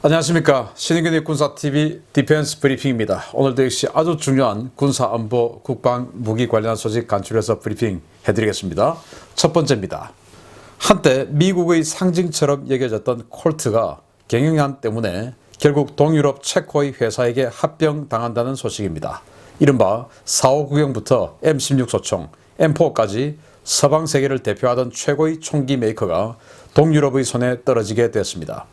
안녕하십니까. 신인근의 군사TV 디펜스 브리핑입니다. 오늘도 역시 아주 중요한 군사안보 국방 무기 관련 소식 간추려서 브리핑 해드리겠습니다. 첫 번째입니다. 한때 미국의 상징처럼 여겨졌던 콜트가 경영난 때문에 결국 동유럽 체코의 회사에게 합병당한다는 소식입니다. 이른바 4.5구경부터 M16 소총, M4까지 서방 세계를 대표하던 최고의 총기 메이커가 동유럽의 손에 떨어지게 됐습니다.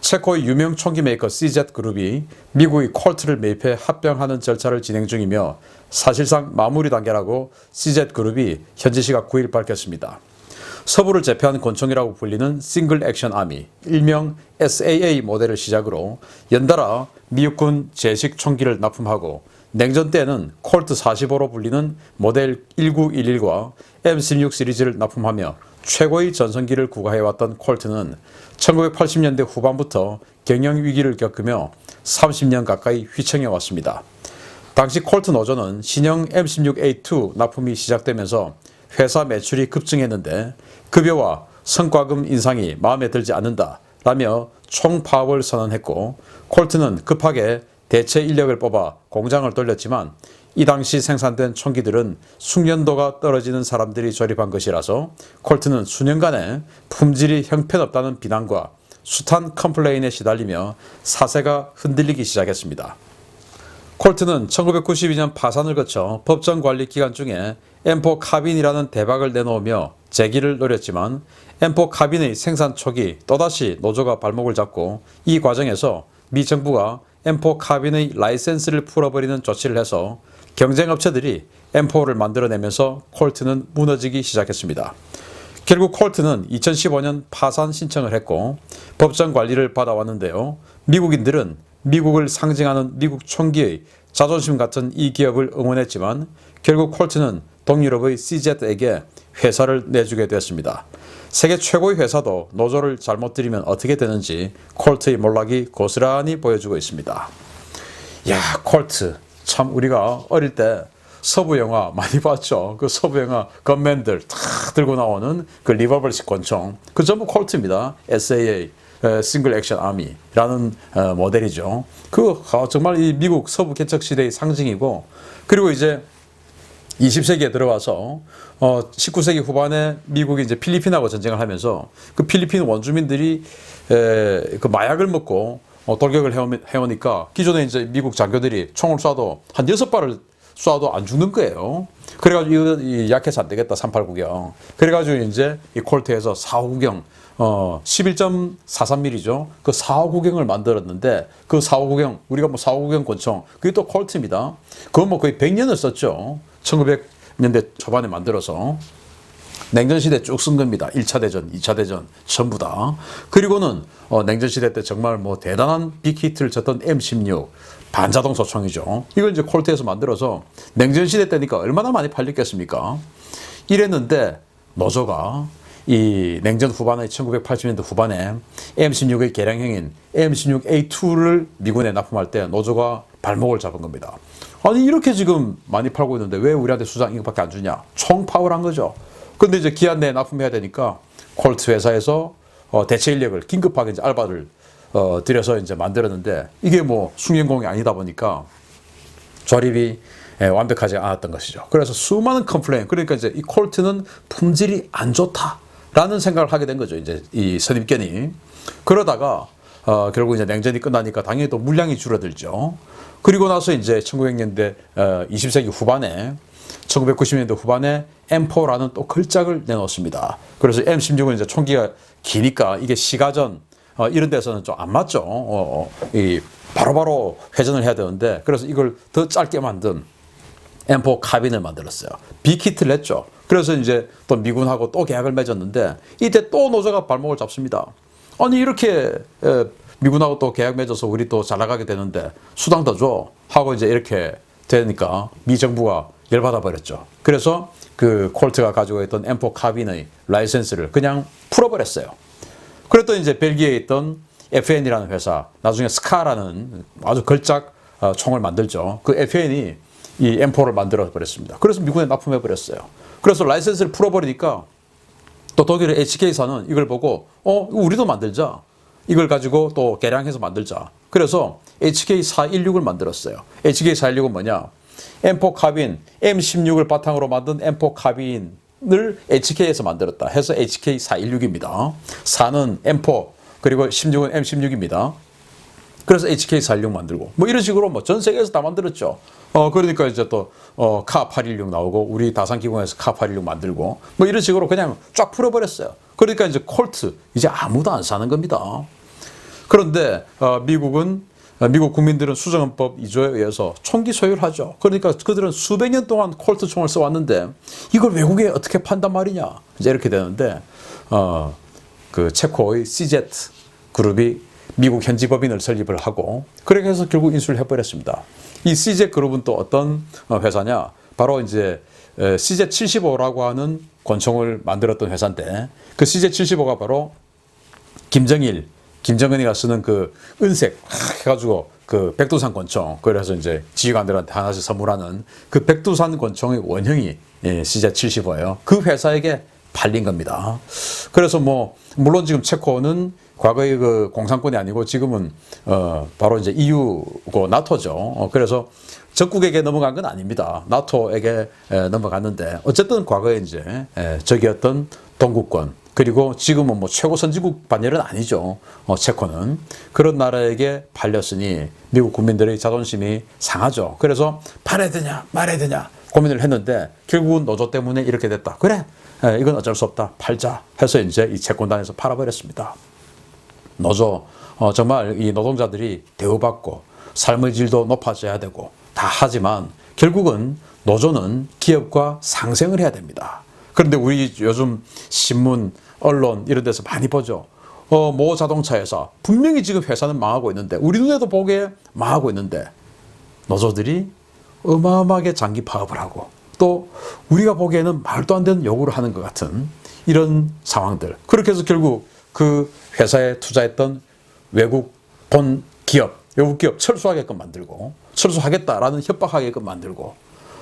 체코의 유명 총기 메이커 CZ그룹이 미국의 콜트를 매입해 합병하는 절차를 진행 중이며 사실상 마무리 단계라고 CZ그룹이 현지 시각 9일 밝혔습니다. 서부를 제패한 권총이라고 불리는 싱글 액션 아미, 일명 SAA 모델을 시작으로 연달아 미국군 제식 총기를 납품하고 냉전 때는 콜트 45로 불리는 모델 1911과 M16 시리즈를 납품하며 최고의 전성기를 구가해왔던 콜트는 1980년대 후반부터 경영 위기를 겪으며 30년 가까이 휘청해왔습니다. 당시 콜트 노조는 신형 M16A2 납품이 시작되면서 회사 매출이 급증했는데 급여와 성과금 인상이 마음에 들지 않는다라며 총파업을 선언했고 콜트는 급하게 대체 인력을 뽑아 공장을 돌렸지만 이 당시 생산된 총기들은 숙련도가 떨어지는 사람들이 조립한 것이라서 콜트는 수년간의 품질이 형편없다는 비난과 숱한 컴플레인에 시달리며 사세가 흔들리기 시작했습니다. 콜트는 1992년 파산을 거쳐 법정 관리 기간 중에 M4 카빈이라는 대박을 내놓으며 재기를 노렸지만 M4 카빈의 생산 초기 또다시 노조가 발목을 잡고 이 과정에서 미 정부가 M4 카빈의 라이센스를 풀어버리는 조치를 해서 경쟁업체들이 M4를 만들어내면서 콜트는 무너지기 시작했습니다. 결국 콜트는 2015년 파산 신청을 했고 법정 관리를 받아왔는데요. 미국인들은 미국을 상징하는 미국 총기의 자존심 같은 이 기업을 응원했지만 결국 콜트는 동유럽의 CZ에게 회사를 내주게 되었습니다. 세계 최고의 회사도 노조를 잘못 들이면 어떻게 되는지 콜트의 몰락이 고스란히 보여주고 있습니다. 야, 콜트. 참 우리가 어릴 때 서부 영화 많이 봤죠. 그 서부 영화 건맨들 탁 들고 나오는 그 리버벌식 권총. 그 전부 콜트입니다. SAA, 싱글 액션 아미라는 모델이죠. 그 정말 이 미국 서부 개척 시대의 상징이고 그리고 이제 20세기에 들어와서 19세기 후반에 미국이 이제 필리핀하고 전쟁을 하면서 그 필리핀 원주민들이 그 마약을 먹고 돌격을 해오니까 기존에 이제 미국 장교들이 총을 쏴도 한 6발을 쏴도 안 죽는 거예요. 그래가지고 이거 약해서 안 되겠다 389경. 그래가지고 이제 이 콜트에서 459경 11.43mm죠. 그 459경을 만들었는데 그 459경 우리가 뭐 459경 권총 그게 또 콜트입니다. 그건 뭐 거의 100년을 썼죠. 1900년대 초반에 만들어서 냉전시대 쭉 쓴 겁니다. 1차 대전, 2차 대전 전부 다. 그리고는 냉전시대 때 정말 뭐 대단한 빅히트를 쳤던 M16 반자동 소총이죠. 이걸 이제 콜트에서 만들어서 냉전시대 때니까 얼마나 많이 팔렸겠습니까? 이랬는데 노조가 이 냉전 후반에 1980년대 후반에 M16의 개량형인 M16A2를 미군에 납품할 때 노조가 발목을 잡은 겁니다. 아니 이렇게 지금 많이 팔고 있는데 왜 우리한테 수당 이것밖에 안 주냐? 총파업을 한 거죠. 근데 이제 기한 내에 납품해야 되니까 콜트 회사에서 대체 인력을 긴급하게 이제 알바를 들여서 이제 만들었는데 이게 뭐 숙련공이 아니다 보니까 조립이 완벽하지 않았던 것이죠. 그래서 수많은 컴플레인 그러니까 이제 이 콜트는 품질이 안 좋다라는 생각을 하게 된 거죠. 이제 이 선입견이 그러다가 결국 이제 냉전이 끝나니까 당연히 또 물량이 줄어들죠. 그리고 나서 이제 1900년대 20세기 후반에 1990년대 후반에 M4라는 또 걸작을 내놓습니다. 그래서 M16은 이제 총기가 기니까 이게 시가전 이런 데서는 좀 안 맞죠. 이 바로바로 회전을 해야 되는데 그래서 이걸 더 짧게 만든 M4 카빈을 만들었어요. 빅히트를 냈죠. 그래서 이제 또 미군하고 또 계약을 맺었는데 이때 또 노조가 발목을 잡습니다. 아니 이렇게 미군하고 또 계약 맺어서 우리 또 잘 나가게 되는데 수당 더 줘 하고 이제 이렇게 되니까 미 정부가 열받아 버렸죠. 그래서 그 콜트가 가지고 있던 M4 카빈의 라이센스를 그냥 풀어버렸어요. 그랬더니 이제 벨기에에 있던 FN이라는 회사, 나중에 스카라는 아주 걸작 총을 만들죠. 그 FN이 이 M4를 만들어 버렸습니다. 그래서 미군에 납품해 버렸어요. 그래서 라이센스를 풀어버리니까 또 독일의 HK사는 이걸 보고 우리도 만들자. 이걸 가지고 또 개량해서 만들자. 그래서 HK416을 만들었어요. HK416은 뭐냐? M4 카빈, M16을 바탕으로 만든 M4 카빈을 HK에서 만들었다 해서 HK416입니다. 4는 M4, 그리고 16은 M16입니다. 그래서 HK416 만들고 뭐 이런 식으로 뭐 전 세계에서 다 만들었죠. 그러니까 이제 또 카816 나오고 우리 다산기공에서 카816 만들고 뭐 이런 식으로 그냥 쫙 풀어버렸어요. 그러니까 이제 콜트 이제 아무도 안 사는 겁니다. 그런데 미국 국민들은 수정헌법 2조에 의해서 총기 소유를 하죠. 그러니까 그들은 수백 년 동안 콜트 총을 써왔는데 이걸 외국에 어떻게 판단 말이냐 이제 이렇게 되는데 그 체코의 CZ 그룹이 미국 현지 법인을 설립을 하고 그렇게 해서 결국 인수를 해버렸습니다. 이 CZ 그룹은 또 어떤 회사냐? 바로 이제 CZ75라고 하는 권총을 만들었던 회사인데 그 CZ75가 바로 김정은이가 쓰는 그 은색 해가지고 그 백두산 권총 그래서 이제 지휘관들한테 하나씩 선물하는 그 백두산 권총의 원형이 CZ75예요. 그 회사에게 팔린 겁니다. 그래서 뭐 물론 지금 체코는 과거의 그 공산권이 아니고 지금은 바로 이제 EU고 나토죠. 그래서 적국에게 넘어간 건 아닙니다. 나토에게 넘어갔는데 어쨌든 과거에 이제 적이었던 동구권 그리고 지금은 뭐 최고 선진국 반열은 아니죠. 체코는 그런 나라에게 팔렸으니 미국 국민들의 자존심이 상하죠. 그래서 팔아야 되냐 말아야 되냐 고민을 했는데 결국은 노조 때문에 이렇게 됐다. 그래 이건 어쩔 수 없다. 팔자 해서 이제 이 채권단에서 팔아버렸습니다. 노조 정말 이 노동자들이 대우받고 삶의 질도 높아져야 되고 다 하지만 결국은 노조는 기업과 상생을 해야 됩니다. 그런데 우리 요즘 신문, 언론 이런 데서 많이 보죠. 모 자동차 회사 분명히 지금 회사는 망하고 있는데 우리 눈에도 보기에 망하고 있는데 노조들이 어마어마하게 장기 파업을 하고 또 우리가 보기에는 말도 안 되는 요구를 하는 것 같은 이런 상황들. 그렇게 해서 결국 그 회사에 투자했던 외국 기업 철수하게끔 만들고 철수하겠다라는 협박하게끔 만들고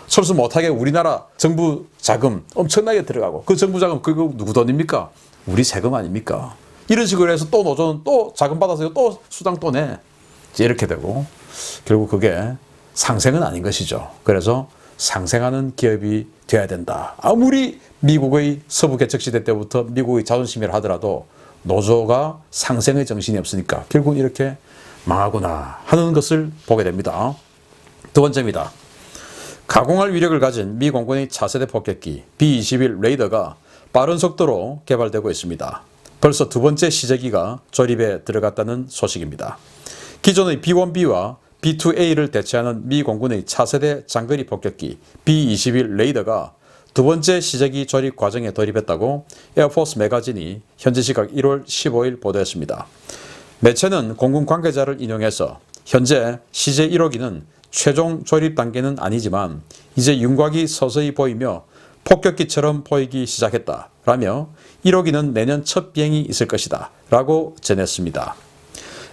철수 못하게 우리나라 정부 자금 엄청나게 들어가고 그 정부 자금 그거 누구 돈입니까? 우리 세금 아닙니까? 이런 식으로 해서 또 노조는 또 자금 받아서 또 수당 또 내. 이렇게 되고 결국 그게 상생은 아닌 것이죠. 그래서 상생하는 기업이 돼야 된다. 아무리 미국의 서부 개척 시대 때부터 미국의 자존심이라 하더라도 노조가 상생의 정신이 없으니까 결국 이렇게 망하구나 하는 것을 보게 됩니다. 두 번째입니다. 가공할 위력을 가진 미 공군의 차세대 폭격기 B-21 레이더가 빠른 속도로 개발되고 있습니다. 벌써 두 번째 시제기가 조립에 들어갔다는 소식입니다. 기존의 B-1B와 B-2A를 대체하는 미 공군의 차세대 장거리 폭격기 B-21 레이더가 두 번째 시제기 조립 과정에 돌입했다고 에어포스 매거진이 현지 시각 1월 15일 보도했습니다. 매체는 공군 관계자를 인용해서 현재 시제 1호기는 최종 조립 단계는 아니지만 이제 윤곽이 서서히 보이며 폭격기처럼 보이기 시작했다라며 1호기는 내년 첫 비행이 있을 것이다 라고 전했습니다.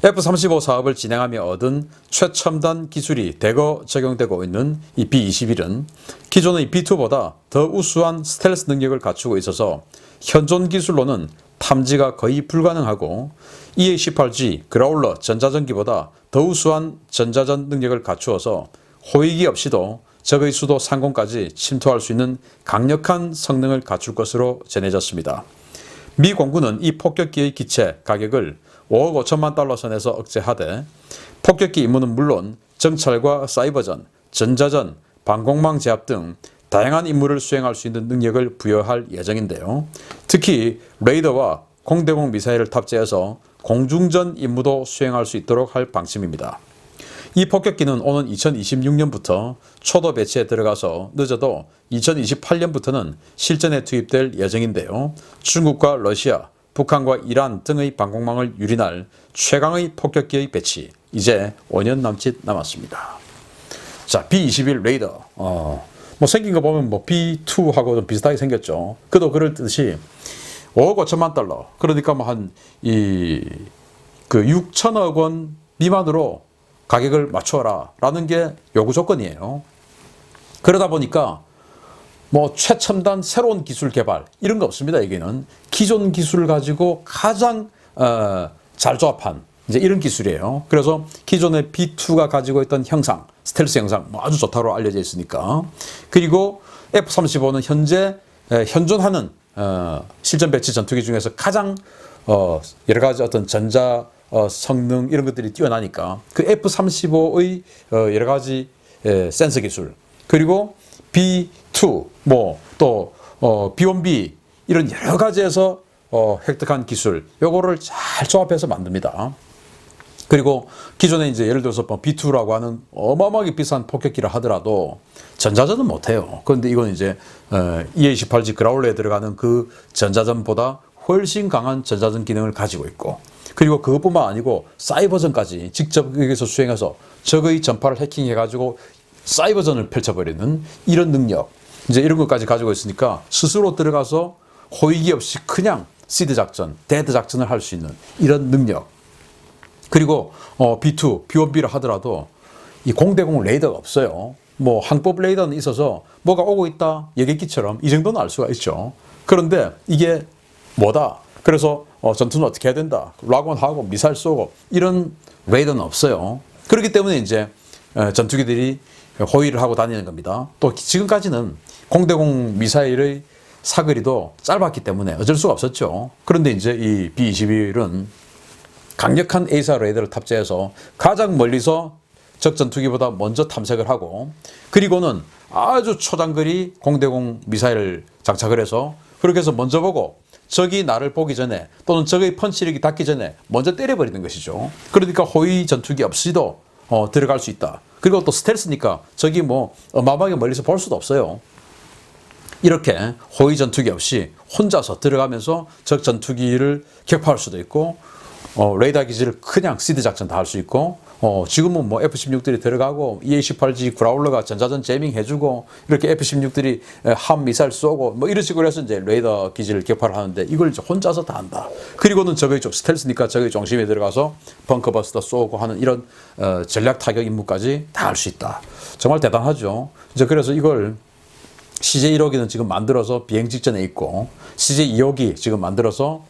F-35 사업을 진행하며 얻은 최첨단 기술이 대거 적용되고 있는 이 B-21은 기존의 B-2보다 더 우수한 스텔스 능력을 갖추고 있어서 현존 기술로는 탐지가 거의 불가능하고 EA-18G 그라울러 전자전기보다 더 우수한 전자전 능력을 갖추어서 호위기 없이도 적의 수도 상공까지 침투할 수 있는 강력한 성능을 갖출 것으로 전해졌습니다. 미 공군은 이 폭격기의 기체 가격을 5억 5천만 달러 선에서 억제하되 폭격기 임무는 물론 정찰과 사이버전, 전자전, 방공망 제압 등 다양한 임무를 수행할 수 있는 능력을 부여할 예정인데요. 특히 레이더와 공대공 미사일을 탑재해서 공중전 임무도 수행할 수 있도록 할 방침입니다. 이 폭격기는 오는 2026년부터 초도 배치에 들어가서 늦어도 2028년부터는 실전에 투입될 예정인데요. 중국과 러시아, 북한과 이란 등의 방공망을 유린할 최강의 폭격기의 배치 이제 5년 남짓 남았습니다. 자, B-21 레이더 뭐 생긴 거 보면 뭐 B2하고 좀 비슷하게 생겼죠. 그도 그럴 듯이 5억 5천만 달러 그러니까 뭐 한 그 6천억 원 미만으로 가격을 맞춰라 라는 게 요구 조건이에요. 그러다 보니까 뭐 최첨단 새로운 기술 개발 이런 거 없습니다. 여기는 기존 기술을 가지고 가장 잘 조합한 이제 이런 기술이에요. 그래서 기존의 B2가 가지고 있던 형상, 스텔스 형상 뭐 아주 좋다고 알려져 있으니까. 그리고 F-35는 현재 현존하는 실전 배치 전투기 중에서 가장 여러 가지 어떤 전자 성능 이런 것들이 뛰어나니까 그 F-35의 여러 가지 센서 기술, 그리고 B2 뭐 또 B1B 이런 여러 가지에서 획득한 기술, 요거를 잘 조합해서 만듭니다. 그리고 기존에 이제 예를 들어서 B2라고 하는 어마어마하게 비싼 폭격기를 하더라도 전자전은 못해요. 그런데 이건 이제 EA-18G 그라울러에 들어가는 그 전자전보다 훨씬 강한 전자전 기능을 가지고 있고, 그리고 그것뿐만 아니고 사이버전까지 직접 여기서 수행해서 적의 전파를 해킹해가지고 사이버전을 펼쳐버리는 이런 능력, 이제 이런 것까지 가지고 있으니까 스스로 들어가서 호위기 없이 그냥 시드 작전, 데드 작전을 할 수 있는 이런 능력. 그리고 B2, B1B를 하더라도 이 공대공 레이더가 없어요. 뭐 항법 레이더는 있어서 뭐가 오고 있다, 예객기처럼 이 정도는 알 수가 있죠. 그런데 이게 뭐다, 그래서 전투는 어떻게 해야 된다, 락원하고 미사일 쏘고 이런 레이더는 없어요. 그렇기 때문에 이제 전투기들이 호위를 하고 다니는 겁니다. 또 지금까지는 공대공 미사일의 사거리도 짧았기 때문에 어쩔 수가 없었죠. 그런데 이제 이 B-21은 강력한 에이사 레이더를 탑재해서 가장 멀리서 적 전투기보다 먼저 탐색을 하고, 그리고는 아주 초장거리 공대공 미사일을 장착을 해서 그렇게 해서 먼저 보고 적이 나를 보기 전에 또는 적의 펀치력이 닿기 전에 먼저 때려버리는 것이죠. 그러니까 호위 전투기 없이도 들어갈 수 있다. 그리고 또 스텔스니까 적이 뭐 어마어마하게 멀리서 볼 수도 없어요. 이렇게 호위 전투기 없이 혼자서 들어가면서 적 전투기를 격파할 수도 있고, 레이더 기지를 그냥 시드 작전 다 할 수 있고, 지금은 뭐 F-16들이 들어가고 EA-18G 그라울러가 전자전 제밍 해주고 이렇게 F-16들이 함 미사일 쏘고 뭐 이런 식으로 해서 이제 레이더 기지를 격파를 하는데 이걸 이제 혼자서 다 한다. 그리고는 적의 스텔스니까 적의 중심에 들어가서 벙커버스터 쏘고 하는 이런 전략 타격 임무까지 다 할 수 있다. 정말 대단하죠. 이제 그래서 이걸 CJ1호기는 지금 만들어서 비행 직전에 있고 CJ2호기 지금 만들어서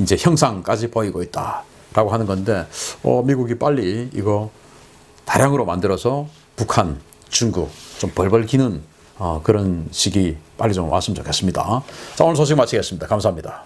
이제 형상까지 보이고 있다라고 하는 건데, 미국이 빨리 이거 다량으로 만들어서 북한, 중국 좀 벌벌 기는 그런 시기 빨리 좀 왔으면 좋겠습니다. 자, 오늘 소식 마치겠습니다. 감사합니다.